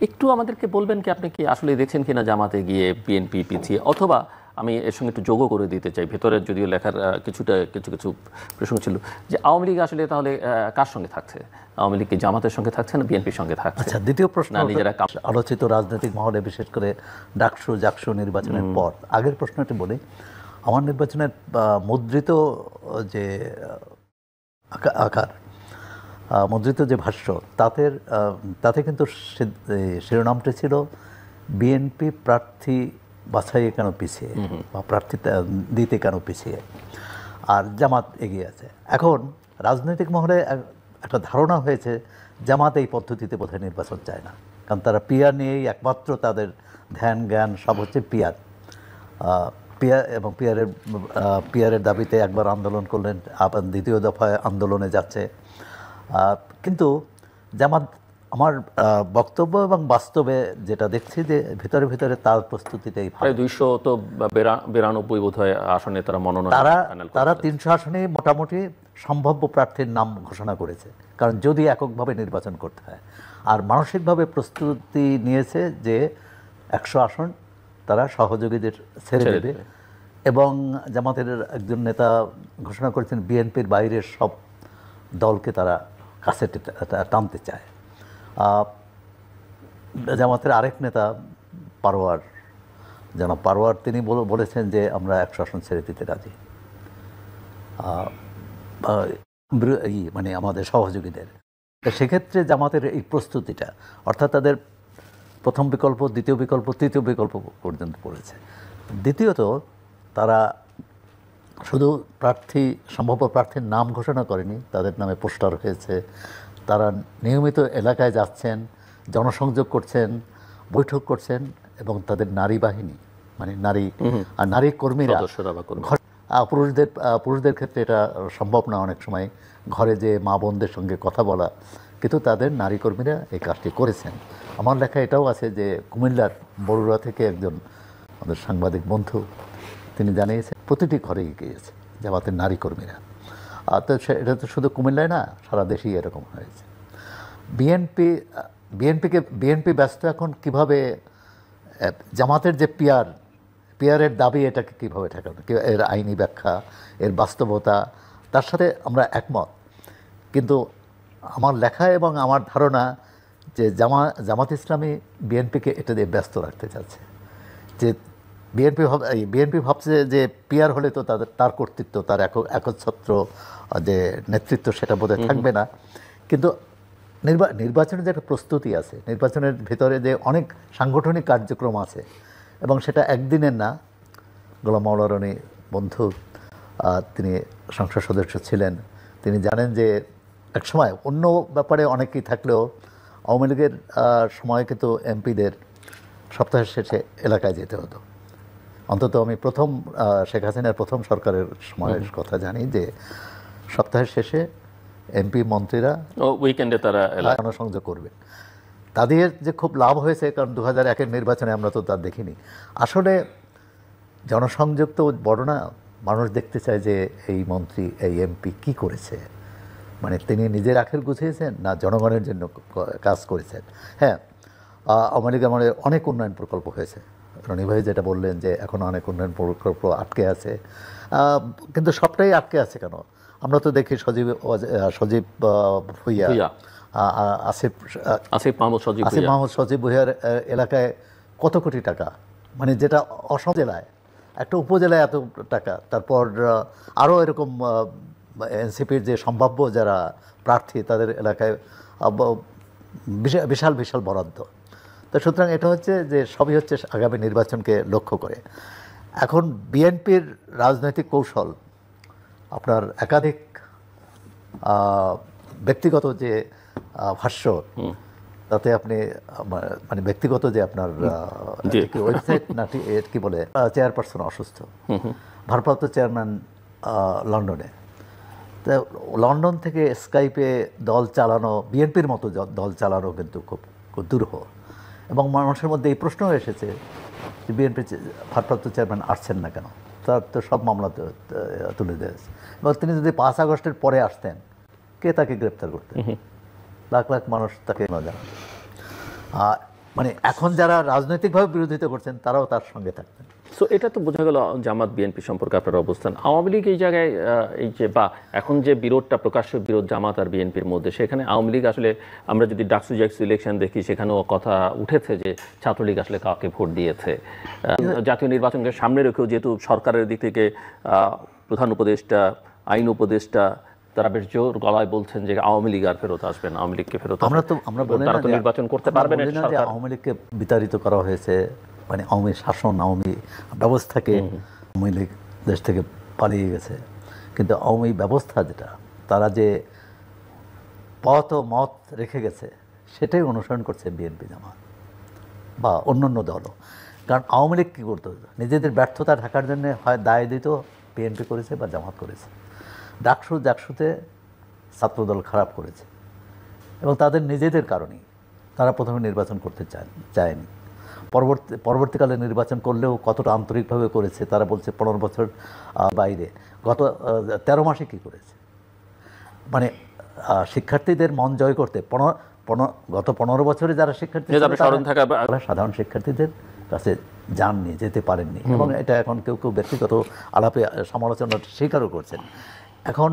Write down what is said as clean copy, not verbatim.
একটু আমাদেরকে বলবেন কি, আপনি কি আসলে দেখছেন কিনা জামাতে গিয়ে বিএনপি পিছিয়ে, অথবা আমি এর সঙ্গে একটু যোগও করে দিতে চাই, ভেতরের যদিও লেখার কিছুটা কিছু কিছু প্রসঙ্গ ছিল, যে আওয়ামী লীগ আসলে তাহলে কার সঙ্গে থাকছে? আওয়ামী লীগ কি জামাতের সঙ্গে থাকছে না বিএনপির সঙ্গে থাকছে? আচ্ছা, দ্বিতীয় প্রশ্ন না নিজেরা আলোচিত রাজনৈতিক মহলে, বিশেষ করে ডাকসু জাকসু নির্বাচনের পর। আগের প্রশ্নটি বলি, আমার নির্বাচনের মুদ্রিত যে আকার, মুদ্রিত যে ভাষ্য, তাতে কিন্তু শিরোনামটি ছিল বিএনপি প্রার্থী বাছাইয়ে কেন পিছিয়ে, বা প্রার্থী দিতে কেন পিছিয়ে, আর জামাত এগিয়ে আছে। এখন রাজনৈতিক মহলে একটা ধারণা হয়েছে জামাত এই পদ্ধতিতে বোধহয় নির্বাচন চায় না, কারণ তারা পিয়ার নিয়েই একমাত্র তাদের ধ্যান জ্ঞান সব হচ্ছে পিয়ার এবং পিয়ারের দাবিতে একবার আন্দোলন করলেন, আবার দ্বিতীয় দফায় আন্দোলনে যাচ্ছে। কিন্তু জামাত, আমার বক্তব্য এবং বাস্তবে যেটা দেখছি, যে ভিতরে ভিতরে তার প্রস্তুতিটাই প্রায় 292 বোধহয় আসনে তারা মনোনয়ন, তারা 300 আসনে মোটামুটি সম্ভাব্য প্রার্থীর নাম ঘোষণা করেছে, কারণ যদি এককভাবে নির্বাচন করতে হয়। আর মানসিকভাবে প্রস্তুতি নিয়েছে যে 100 আসন তারা সহযোগীদের ছেড়ে দেবে। এবং জামাতের একজন নেতা ঘোষণা করেছেন বিএনপির বাইরের সব দলকে তারা কাছে টানতে চায়। জামাতের আরেক নেতা পারোয়ার, তিনি বলেছেন যে আমরা 100 আসন ছেড়ে দিতে রাজি, মানে আমাদের সহযোগীদের। সেক্ষেত্রে জামাতের এই প্রস্তুতিটা, অর্থাৎ তাদের প্রথম বিকল্প, দ্বিতীয় বিকল্প, তৃতীয় বিকল্প পর্যন্ত পড়েছে। দ্বিতীয়ত, তারা শুধু সম্ভাব্য প্রার্থীর নাম ঘোষণা করেনি, তাদের নামে পোস্টার হয়েছে, তারা নিয়মিত এলাকায় যাচ্ছেন, জনসংযোগ করছেন, বৈঠক করছেন, এবং তাদের নারী বাহিনী, মানে নারী কর্মীরা, পুরুষদের ক্ষেত্রে এটা সম্ভব না অনেক সময় ঘরে যে মা বোনদের সঙ্গে কথা বলা, কিন্তু তাদের নারী কর্মীরা এই কাজটি করেছেন। আমার লেখা এটাও আছে যে কুমিল্লার বড়ুয়া থেকে একজন আমাদের সাংবাদিক বন্ধু, তিনি জানিয়েছেন প্রতিটি ঘরেই গিয়েছে জামাতের নারী কর্মীরা। তো এটা তো শুধু কুমিল্লায় না, সারা দেশেই এরকম হয়েছে। বিএনপি ব্যস্ত এখন কিভাবে জামাতের যে পিয়ারের দাবি, এটাকে কীভাবে ঠেকানো, এর আইনি ব্যাখ্যা, এর বাস্তবতা, তার সাথে আমরা একমত। কিন্তু আমার লেখা এবং আমার ধারণা যে জামাত ইসলামী বিএনপিকে এটা দিয়ে ব্যস্ত রাখতে চাচ্ছে, যে বিএনপি ভাবছে যে পিয়ার হলে তো তার কর্তৃত্ব, তার একচ্ছত্র যে নেতৃত্ব, সেটা বোধহয় থাকবে না। কিন্তু নির্বাচনের যে একটা প্রস্তুতি আছে, নির্বাচনের ভিতরে যে অনেক সাংগঠনিক কার্যক্রম আছে, এবং সেটা একদিনের না। গোলাম মাওলা রনি বন্ধু, তিনি সংসদ সদস্য ছিলেন, তিনি জানেন যে একসময় অন্য ব্যাপারে অনেকেই থাকলেও আওয়ামী লীগের সময় কিন্তু এমপিদের সপ্তাহের শেষে এলাকায় যেতে হতো। অন্তত আমি শেখ হাসিনার প্রথম সরকারের সময়ের কথা জানি, যে সপ্তাহের শেষে এমপি মন্ত্রীরা উইকেন্ডে তারা জনসংযোগ করবে। তাদের যে খুব লাভ হয়েছে, কারণ 2001-এর নির্বাচনে আমরা তো তা দেখিনি। আসলে জনসংযোগ তো বড় না, মানুষ দেখতে চায় যে এই মন্ত্রী, এই এমপি কি করেছে, মানে তিনি নিজের আখের গুছিয়েছেন না জনগণের জন্য কাজ করেছেন। হ্যাঁ, আওয়ামী লীগের আমাদের অনেক উন্নয়ন প্রকল্প হয়েছে, রনি ভাই যেটা বললেন যে এখন অনেক উন্নয়ন প্রকল্প আটকে আছে, কিন্তু সবটাই আটকে আছে কেন? আমরা তো দেখি সজীব ভুইয়া, আসিফ মাহমুদ সজীব ভুইয়ার এলাকায় কত কোটি টাকা, মানে যেটা অসম জেলায়, একটা উপজেলায় এত টাকা। তারপর আরও এরকম এনসিপির যে সম্ভাব্য যারা প্রার্থী, তাদের এলাকায় বিশাল বিশাল বরাদ্দ। তো সুতরাং এটা হচ্ছে যে সবই হচ্ছে আগামী নির্বাচনকে লক্ষ্য করে। এখন বিএনপির রাজনৈতিক কৌশল, আপনার একাধিক ব্যক্তিগত যে ভাষ্য, তাতে আপনি মানে ব্যক্তিগত যে আপনার ওয়েবসাইট না কি বলে, চেয়ারপারসন অসুস্থ, ভারপ্রাপ্ত চেয়ারম্যান লন্ডনে, তো লন্ডন থেকে স্কাইপে দল চালানো, বিএনপির মতো দল চালানো কিন্তু খুব দুরূহ। এবং মানুষের মধ্যে এই প্রশ্ন এসেছে যে বিএনপি ভারপ্রাপ্ত চেয়ারম্যান আসছেন না কেন, তার তো সব মামলা তুলে দিয়েছে। এবং তিনি যদি 5 আগস্টের পরে আসতেন, কে তাকে গ্রেপ্তার করতেন? লাখ লাখ মানুষ তাকে না জানেন। মানে এখন যারা রাজনৈতিকভাবে বিরোধিতা করছেন তারাও তার সঙ্গে থাকবেন। সো এটা তো বোঝা গেল জামাত বিএনপি সম্পর্কে আপনার অবস্থান। আওয়ামী লীগ এই জায়গায় এই যে বা এখন যে বিরোধটা, প্রকাশ্য বিরোধ জামাত আর বিএনপির মধ্যে, সেখানে আওয়ামী লীগ আসলে আমরা যদি ডাকসু জ্যাকসু ইলেকশন দেখি সেখানেও কথা উঠেছে যে ছাত্রলীগ আসলে কাকে ভোট দিয়েছে। জাতীয় নির্বাচনকে সামনে রেখেও যেহেতু সরকারের দিক থেকে প্রধান উপদেষ্টা, আইন উপদেষ্টা তারা বেশ জোর গলায় বলছেন যে আওয়ামী লীগ আর ফেরত আসবেন, আওয়ামী লীগকে ফেরত আমরা বলি না তারা তো যে নির্বাচন করতে পারবেন আমরা বলি না যে আওয়ামী লীগকে বিতাড়িত করা হয়েছে, মানে আওয়ামী শাসন, আওয়ামী ব্যবস্থাকে আওয়ামী লীগ দেশ থেকে পালিয়ে গেছে, কিন্তু আওয়ামী ব্যবস্থা যেটা তারা যে পথ ও মত রেখে গেছে সেটাই অনুসরণ করছে বিএনপি জামাত বা অন্যান্য দলও। কারণ আওয়ামী লীগ কী করতো, নিজেদের ব্যর্থতা ঢাকার জন্য হয় দায় দিত বিএনপি করেছে বা জামাত করেছে। জাকসুতে ছাত্রদল খারাপ করেছে এবং তাদের নিজেদের কারণেই তারা প্রথমে নির্বাচন করতে চায়নি। পরবর্তীকালে নির্বাচন করলেও কতটা আন্তরিকভাবে করেছে তারা বলছে 15 বছর বাইরে, গত 13 মাসে কী করেছে, মানে শিক্ষার্থীদের মন জয় করতে গত 15 বছরে যারা শিক্ষার্থী সাধারণ শিক্ষার্থীদের কাছে যাননি, যেতে পারেননি এবং এটা এখন কেউ কেউ ব্যক্তিগত আলাপে সমালোচনার স্বীকারও করছেন। এখন